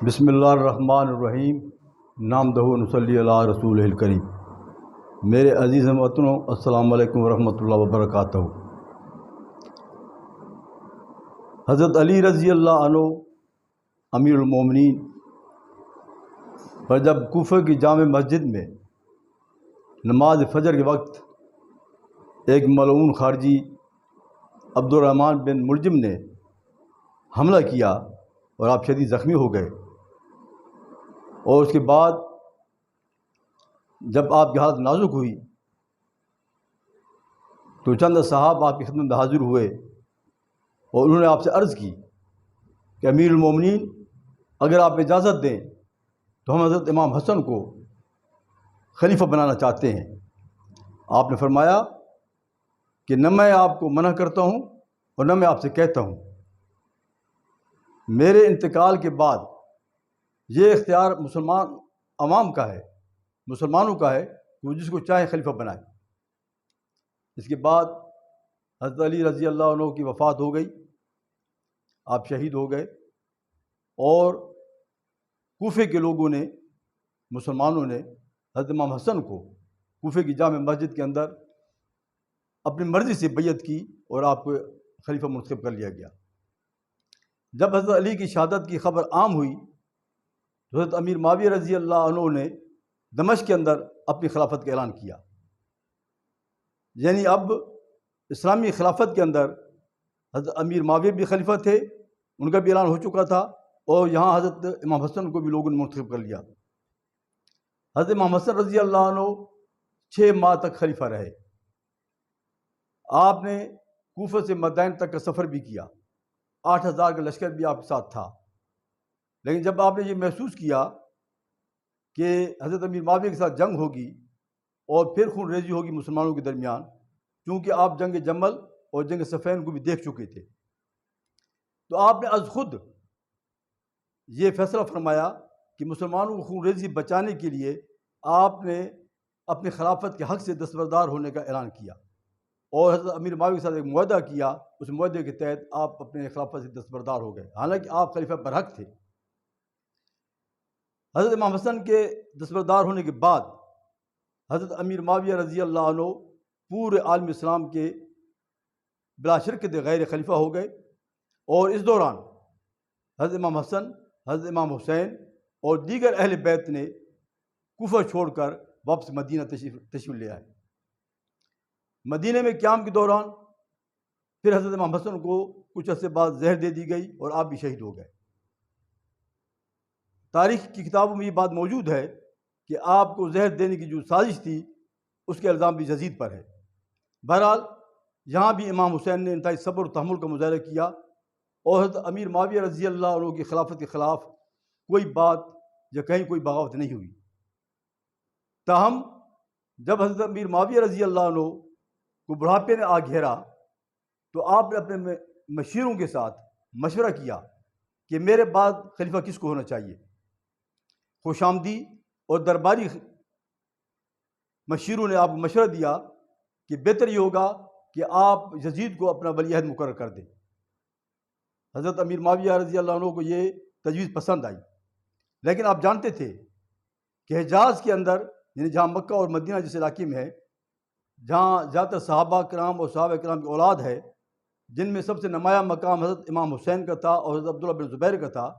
بسم اللہ الرحمن الرحیم نامدہ نصلی علی رسول الکریم۔ میرے عزیز وطنوں، السلام علیکم ورحمۃ اللہ وبرکاتہ۔ حضرت علی رضی اللہ عنہ امیر المومنین پر جب کوفہ کی جامع مسجد میں نماز فجر کے وقت ایک ملعون خارجی عبد الرحمن بن ملجم نے حملہ کیا اور آپ شدید زخمی ہو گئے، اور اس کے بعد جب آپ کی حالت نازک ہوئی تو چند صحاب آپ کی خدمت میں حاضر ہوئے اور انہوں نے آپ سے عرض کی کہ امیر المومنین، اگر آپ اجازت دیں تو ہم حضرت امام حسن کو خلیفہ بنانا چاہتے ہیں۔ آپ نے فرمایا کہ نہ میں آپ کو منع کرتا ہوں اور نہ میں آپ سے کہتا ہوں، میرے انتقال کے بعد یہ اختیار مسلمان عوام کا ہے، مسلمانوں کا ہے کہ وہ جس کو چاہے خلیفہ بنائے۔ اس کے بعد حضرت علی رضی اللہ عنہ کی وفات ہو گئی، آپ شہید ہو گئے، اور کوفے کے لوگوں نے، مسلمانوں نے حضرت امام حسن کو کوفے کی جامع مسجد کے اندر اپنی مرضی سے بیعت کی اور آپ کو خلیفہ منتخب کر لیا گیا۔ جب حضرت علی کی شہادت کی خبر عام ہوئی تو حضرت امیر معاویہ رضی اللہ عنہ نے دمشق کے اندر اپنی خلافت کا اعلان کیا، یعنی اب اسلامی خلافت کے اندر حضرت امیر معاویہ بھی خلیفہ تھے، ان کا بھی اعلان ہو چکا تھا، اور یہاں حضرت امام حسن کو بھی لوگوں نے منتخب کر لیا۔ حضرت امام حسن رضی اللہ عنہ 6 ماہ تک خلیفہ رہے۔ آپ نے کوفہ سے مدائن تک کا سفر بھی کیا، 8000 کا لشکر بھی آپ کے ساتھ تھا، لیکن جب آپ نے یہ محسوس کیا کہ حضرت امیر معاویہ کے ساتھ جنگ ہوگی اور پھر خون ریزی ہوگی مسلمانوں کے درمیان، چونکہ آپ جنگ جمل اور جنگ صفین کو بھی دیکھ چکے تھے، تو آپ نے از خود یہ فیصلہ فرمایا کہ مسلمانوں کو خون ریزی بچانے کے لیے آپ نے اپنی خلافت کے حق سے دستبردار ہونے کا اعلان کیا، اور حضرت امیر معاویہ کے ساتھ ایک معاہدہ کیا۔ اس معاہدے کے تحت آپ اپنے خلافت سے دستبردار ہو گئے، حالانکہ آپ خلیفہ برحق تھے۔ حضرت امام حسن کے دستبردار ہونے کے بعد حضرت امیر معاویہ رضی اللہ عنہ پورے عالم اسلام کے بلا شرکت غیر خلیفہ ہو گئے، اور اس دوران حضرت امام حسن، حضرت امام حسین اور دیگر اہل بیت نے کوفہ چھوڑ کر واپس مدینہ تشریف لے آئے۔ مدینہ میں قیام کے دوران پھر حضرت امام حسن کو کچھ عرصے بعد زہر دے دی گئی اور آپ بھی شہید ہو گئے۔ تاریخ کی کتابوں میں یہ بات موجود ہے کہ آپ کو زہر دینے کی جو سازش تھی اس کے الزام بھی یزید پر ہے۔ بہرحال یہاں بھی امام حسین نے انتہائی صبر و تحمل کا مظاہرہ کیا، اور حضرت امیر معاویہ رضی اللہ عنہ کی خلافت کے خلاف کوئی بات یا کہیں کوئی بغاوت نہیں ہوئی۔ تاہم جب حضرت امیر معاویہ رضی اللہ عنہ کو بڑھاپے نے آ گھیرا تو آپ نے اپنے مشیروں کے ساتھ مشورہ کیا کہ میرے بعد خلیفہ کس کو ہونا چاہیے۔ خوش آمدی اور درباری مشیروں نے آپ کو مشورہ دیا کہ بہتر یہ ہوگا کہ آپ یزید کو اپنا ولی عہد مقرر کر دیں۔ حضرت امیر معاویہ رضی اللہ عنہ کو یہ تجویز پسند آئی، لیکن آپ جانتے تھے کہ حجاز کے اندر، یعنی جہاں مکہ اور مدینہ جس علاقے میں ہے، جہاں زیادہ تر صحابہ کرام اور صحابہ کرام کی اولاد ہے، جن میں سب سے نمایاں مقام حضرت امام حسین کا تھا اور حضرت عبداللہ بن زبیر کا تھا،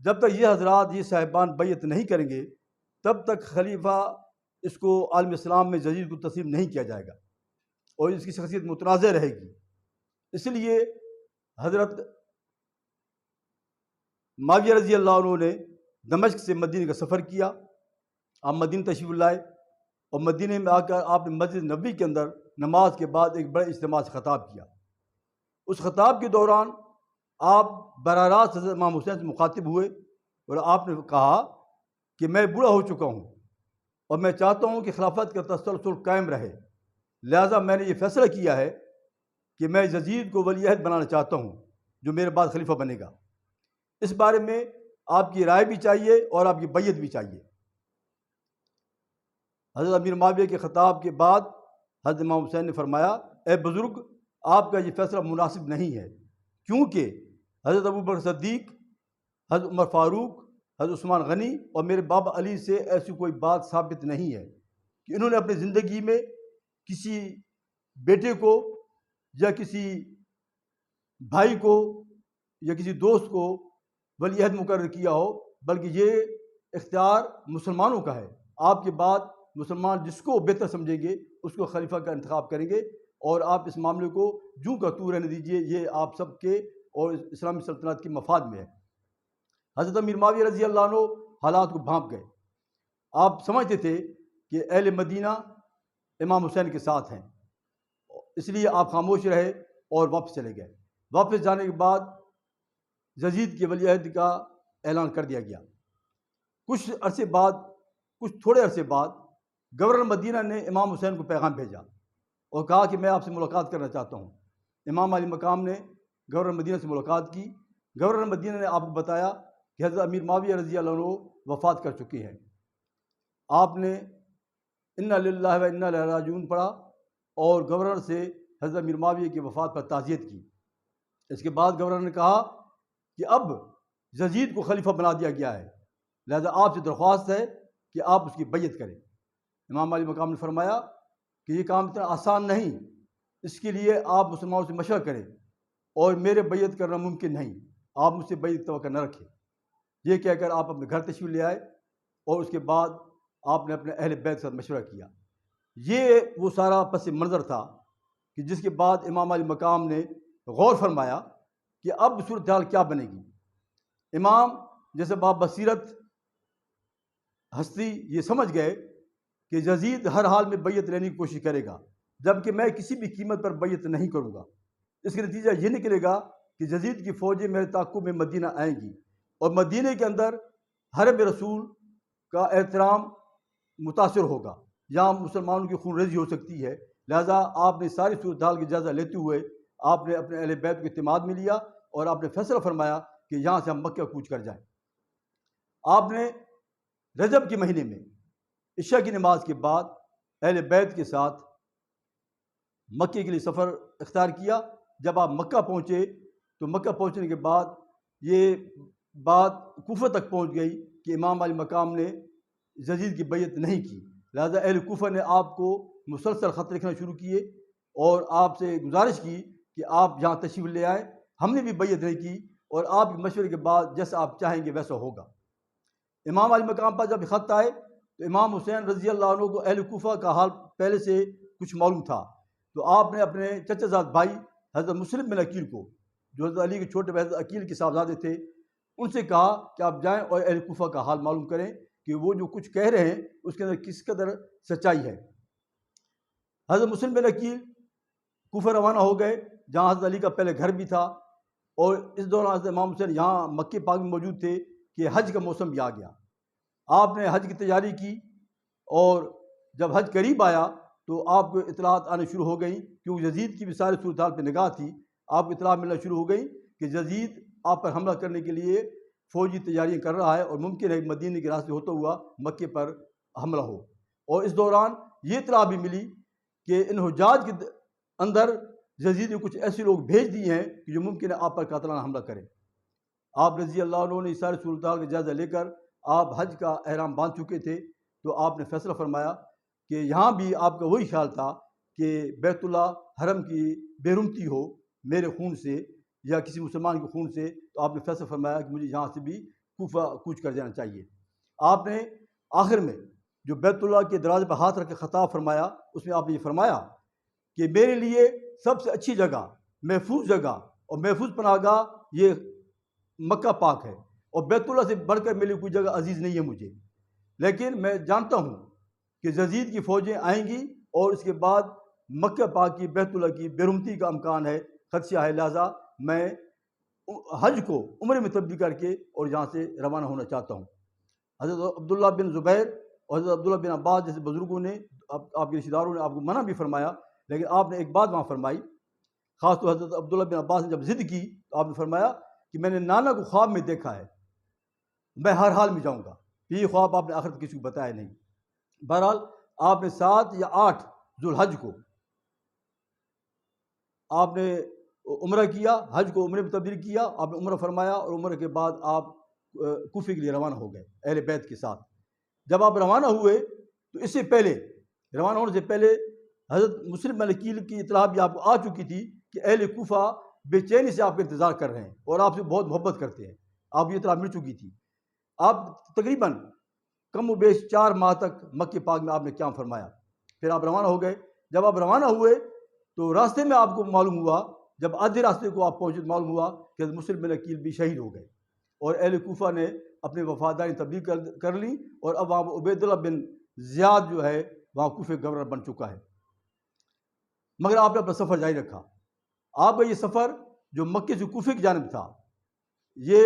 جب تک یہ حضرات، یہ صاحبان بیعت نہیں کریں گے تب تک خلیفہ اس کو عالم اسلام میں یزید کو تسلیم نہیں کیا جائے گا اور اس کی شخصیت متنازع رہے گی۔ اس لیے حضرت معاویہ رضی اللہ عنہ نے دمشق سے مدینہ کا سفر کیا۔ آپ مدینہ تشریف لائے اور مدینہ میں آ کر آپ نے مسجد نبوی کے اندر نماز کے بعد ایک بڑے اجتماع سے خطاب کیا۔ اس خطاب کے دوران آپ براہ راست حضرت امام حسین سے مخاطب ہوئے اور آپ نے کہا کہ میں بوڑھا ہو چکا ہوں اور میں چاہتا ہوں کہ خلافت کا تسلسل قائم رہے، لہٰذا میں نے یہ فیصلہ کیا ہے کہ میں یزید کو ولی عہد بنانا چاہتا ہوں جو میرے بعد خلیفہ بنے گا۔ اس بارے میں آپ کی رائے بھی چاہیے اور آپ کی بیعت بھی چاہیے۔ حضرت امیر معاویہ کے خطاب کے بعد حضرت امام حسین نے فرمایا، اے بزرگ، آپ کا یہ فیصلہ مناسب نہیں ہے، کیونکہ حضرت ابوبکر صدیق، حضرت عمر فاروق حضرت عثمان غنی اور میرے بابا علی سے ایسی کوئی بات ثابت نہیں ہے کہ انہوں نے اپنی زندگی میں کسی بیٹے کو یا کسی بھائی کو یا کسی دوست کو ولی عہد مقرر کیا ہو، بلکہ یہ اختیار مسلمانوں کا ہے۔ آپ کے بعد مسلمان جس کو بہتر سمجھیں گے اس کو خلیفہ کا انتخاب کریں گے، اور آپ اس معاملے کو جوں کا توں رہنے دیجیے، یہ آپ سب کے اور اسلامی سلطنت کے مفاد میں ہے۔ حضرت امیر معاویہ رضی اللہ عنہ حالات کو بھانپ گئے۔ آپ سمجھتے تھے کہ اہل مدینہ امام حسین کے ساتھ ہیں، اس لیے آپ خاموش رہے اور واپس چلے گئے۔ واپس جانے کے بعد یزید کے ولی عہد کا اعلان کر دیا گیا۔ کچھ تھوڑے عرصے بعد گورنر مدینہ نے امام حسین کو پیغام بھیجا اور کہا کہ میں آپ سے ملاقات کرنا چاہتا ہوں۔ امام علی مقام نے گورنر مدینہ سے ملاقات کی۔ گورنر مدینہ نے آپ کو بتایا کہ حضرت امیر معاویہ رضی اللہ عنہ وفات کر چکے ہیں۔ آپ نے انا للہ و انا الیہ راجعون پڑھا اور گورنر سے حضرت امیر معاویہ کی وفات پر تعزیت کی۔ اس کے بعد گورنر نے کہا کہ اب یزید کو خلیفہ بنا دیا گیا ہے، لہذا آپ سے درخواست ہے کہ آپ اس کی بیعت کریں۔ امام علی مقام نے فرمایا کہ یہ کام اتنا آسان نہیں، اس کے لیے آپ مسلمانوں سے مشورہ کریں، اور میرے بیعت کرنا ممکن نہیں، آپ مجھ سے بیعت توقع نہ رکھیں۔ یہ کہہ کر آپ اپنے گھر تشریف لے آئے، اور اس کے بعد آپ نے اپنے اہل بیت کے ساتھ مشورہ کیا۔ یہ وہ سارا پس منظر تھا کہ جس کے بعد امام علی مقام نے غور فرمایا کہ اب صورتحال کیا بنے گی۔ امام جیسے بابصیرت ہستی یہ سمجھ گئے کہ یزید ہر حال میں بیعت لینے کی کوشش کرے گا، جبکہ میں کسی بھی قیمت پر بیعت نہیں کروں گا۔ اس کا نتیجہ یہ نکلے گا کہ یزید کی فوجیں میرے تعاقب میں مدینہ آئیں گی، اور مدینہ کے اندر حرم رسول کا احترام متاثر ہوگا، یہاں مسلمانوں کی خون ریزی ہو سکتی ہے۔ لہٰذا آپ نے ساری صورتحال کا جائزہ لیتے ہوئے آپ نے اپنے اہل بیت کو اعتماد میں لیا، اور آپ نے فیصلہ فرمایا کہ یہاں سے ہم مکہ کوچ کر جائیں۔ آپ نے رجب کے مہینے میں عشاء کی نماز کے بعد اہل بیت کے ساتھ مکے کے لیے سفر اختیار کیا۔ جب آپ مکہ پہنچے تو مکہ پہنچنے کے بعد یہ بات کوفہ تک پہنچ گئی کہ امام علی مقام نے یزید کی بیعت نہیں کی، لہذا اہل کوفہ نے آپ کو مسلسل خط لکھنا شروع کیے اور آپ سے گزارش کی کہ آپ یہاں تشریف لے آئیں، ہم نے بھی بیعت نہیں کی، اور آپ کے مشورے کے بعد جیسا آپ چاہیں گے ویسا ہوگا۔ امام علی مقام پر جب خط آئے تو امام حسین رضی اللہ عنہ کو اہل کوفہ کا حال پہلے سے کچھ معلوم تھا، تو آپ نے اپنے چچا زاد بھائی حضرت مسلم بن عقیل کو، جو حضرت علی کے چھوٹے بھائی حضرت عقیل کے صاحبزادے تھے، ان سے کہا کہ آپ جائیں اور اہل کوفہ کا حال معلوم کریں کہ وہ جو کچھ کہہ رہے ہیں اس کے اندر کس قدر سچائی ہے۔ حضرت مسلم بن عقیل کوفہ روانہ ہو گئے، جہاں حضرت علی کا پہلے گھر بھی تھا، اور اس دوران حضرت امام حسین یہاں مکہ پاک میں موجود تھے کہ حج کا موسم بھی آ گیا۔ آپ نے حج کی تیاری کی، اور جب حج قریب آیا تو آپ کو اطلاعات آنے شروع ہو گئیں، کیونکہ یزید کی بھی ساری صورتحال پہ نگاہ تھی۔ آپ کو اطلاع ملنا شروع ہو گئی کہ یزید آپ پر حملہ کرنے کے لیے فوجی تیاریاں کر رہا ہے، اور ممکن ہے مدینے کے راستے ہوتا ہوا مکے پر حملہ ہو۔ اور اس دوران یہ اطلاع بھی ملی کہ ان حجاج کے اندر یزید نے کچھ ایسے لوگ بھیج دیے ہیں کہ جو ممکن ہے آپ پر قاتلانہ حملہ کریں۔ آپ رضی اللہ عنہ نے اس ساری صورتحال کا جائزہ لے کر، آپ حج کا احرام باندھ چکے تھے، تو آپ نے فیصلہ فرمایا کہ یہاں بھی آپ کا وہی خیال تھا کہ بیت اللہ حرم کی بےرمتی ہو میرے خون سے یا کسی مسلمان کے خون سے، تو آپ نے فیصلہ فرمایا کہ مجھے یہاں سے بھی کوفہ کوچ کر جانا چاہیے۔ آپ نے آخر میں جو بیت اللہ کے دروازے پر ہاتھ رکھ کے خطاب فرمایا، اس میں آپ نے یہ فرمایا کہ میرے لیے سب سے اچھی جگہ، محفوظ جگہ اور محفوظ پناہ گاہ یہ مکہ پاک ہے، اور بیت اللہ سے بڑھ کر میری کوئی جگہ عزیز نہیں ہے مجھے، لیکن میں جانتا ہوں کہ یزید کی فوجیں آئیں گی، اور اس کے بعد مکہ پاک کی بیت اللہ کی بےرمتی کا امکان ہے، خدشہ ہے، لہٰذا میں حج کو عمرے میں تبدیل کر کے اور یہاں سے روانہ ہونا چاہتا ہوں۔ حضرت عبداللہ بن زبیر اور حضرت عبداللہ بن عباس جیسے بزرگوں نے، آپ کے رشتہ داروں نے آپ کو منع بھی فرمایا، لیکن آپ نے ایک بات وہاں فرمائی، خاص طور حضرت عبداللہ بن عباس نے جب ضد کی تو آپ نے فرمایا کہ میں نے نانا کو خواب میں دیکھا ہے، میں ہر حال میں جاؤں گا۔ یہ خواب آپ نے آخر تک کسی کو بتایا نہیں۔ بہرحال آپ نے 7 یا 8 ذوالحج کو آپ نے عمرہ کیا، حج کو عمرے میں تبدیل کیا، آپ نے عمرہ فرمایا، اور عمرے کے بعد آپ کوفے کے لیے روانہ ہو گئے اہل بیت کے ساتھ. جب آپ روانہ ہوئے تو اس سے پہلے، روانہ ہونے سے پہلے حضرت مسلم بن عقیل کی اطلاع بھی آپ کو آ چکی تھی کہ اہل کوفہ بے چینی سے آپ کا انتظار کر رہے ہیں اور آپ سے بہت محبت کرتے ہیں. آپ کی اطلاع مل چکی تھی. آپ تقریباً کم و بیش 4 ماہ تک مکہ پاک میں آپ نے قیام فرمایا. پھر آپ روانہ ہو گئے. جب آپ روانہ ہوئے تو راستے میں آپ کو معلوم ہوا، جب آدھے راستے کو آپ پہنچے تو معلوم ہوا کہ حضرت مسلم بن عقیل بھی شہید ہو گئے اور اہل کوفہ نے اپنے وفاداری تبدیل کر لی اور اب وہاں عبید اللہ بن زیاد جو ہے وہاں کوفے گورنر بن چکا ہے. مگر آپ نے اپنا سفر جاری رکھا. آپ کا یہ سفر جو مکے سے کوفے کی جانب تھا، یہ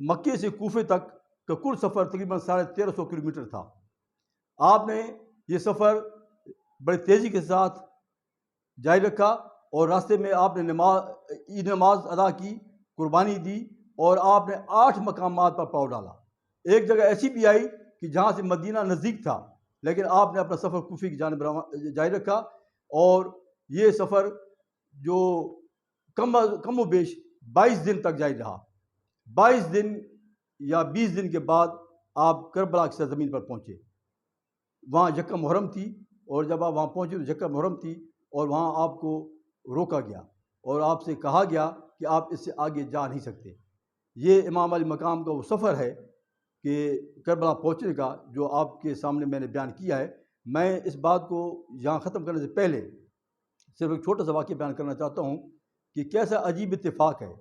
مکے سے کوفے تک کا کل سفر تقریباً 1350 کلومیٹر تھا. آپ نے یہ سفر بڑی تیزی کے ساتھ جاری رکھا اور راستے میں آپ نے عید نماز ادا کی، قربانی دی اور آپ نے 8 مقامات پر پاؤ ڈالا. ایک جگہ ایسی بھی آئی کہ جہاں سے مدینہ نزدیک تھا لیکن آپ نے اپنا سفر کوفے کی جانب جاری رکھا اور یہ سفر جو کم و بیش 22 دن تک جاری رہا. 22 دن یا 20 دن کے بعد آپ کربلا کی سرزمین پر پہنچے. وہاں یکم محرم تھی اور جب آپ وہاں پہنچے تو یکم محرم تھی اور وہاں آپ کو روکا گیا اور آپ سے کہا گیا کہ آپ اس سے آگے جا نہیں سکتے. یہ امام علی مقام کا وہ سفر ہے کہ کربلا پہنچنے کا جو آپ کے سامنے میں نے بیان کیا ہے. میں اس بات کو یہاں ختم کرنے سے پہلے صرف ایک چھوٹا سا واقعہ بیان کرنا چاہتا ہوں کہ کیسا عجیب اتفاق ہے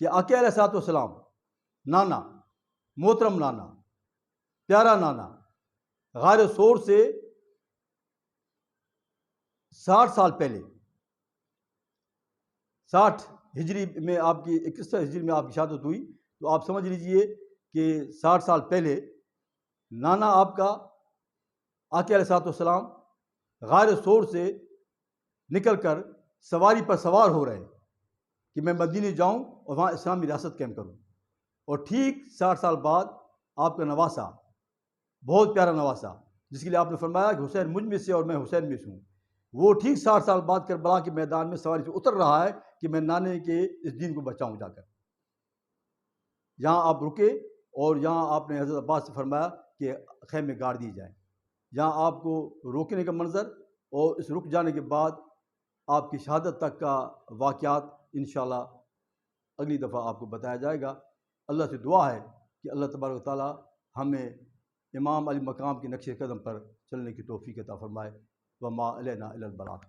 کہ آقا علیہ الصلوۃ والسلام، نانا، محترم نانا، پیارا نانا، غار سور سے 60 سال پہلے، 60 ہجری میں آپ کی 61 ہجری میں آپ کی شہادت ہوئی تو آپ سمجھ لیجئے کہ 60 سال پہلے نانا آپ کا آقا علیہ الصلوۃ والسلام غار سور سے نکل کر سواری پر سوار ہو رہے ہیں کہ میں مدینے جاؤں اور وہاں اسلامی ریاست قائم کروں. اور ٹھیک 60 سال بعد آپ کا نواسا، بہت پیارا نواسا جس کے لیے آپ نے فرمایا کہ حسین مجھ میں سے اور میں حسین میں سے ہوں، وہ ٹھیک 60 سال بعد کربلا کے میدان میں سواری سے اتر رہا ہے کہ میں نانے کے اس دین کو بچاؤں جا کر. یہاں آپ رکے اور یہاں آپ نے حضرت عباس سے فرمایا کہ خیمے گاڑ دیے جائیں. یہاں آپ کو روکنے کا منظر اور اس رک جانے کے بعد آپ کی شہادت تک کا واقعات انشاءاللہ اگلی دفعہ آپ کو بتایا جائے گا. اللہ سے دعا ہے کہ اللہ تبارک و تعالی ہمیں امام علی مقام کے نقش قدم پر چلنے کی توفیق عطا فرمائے. وما علینا الا البلاغ.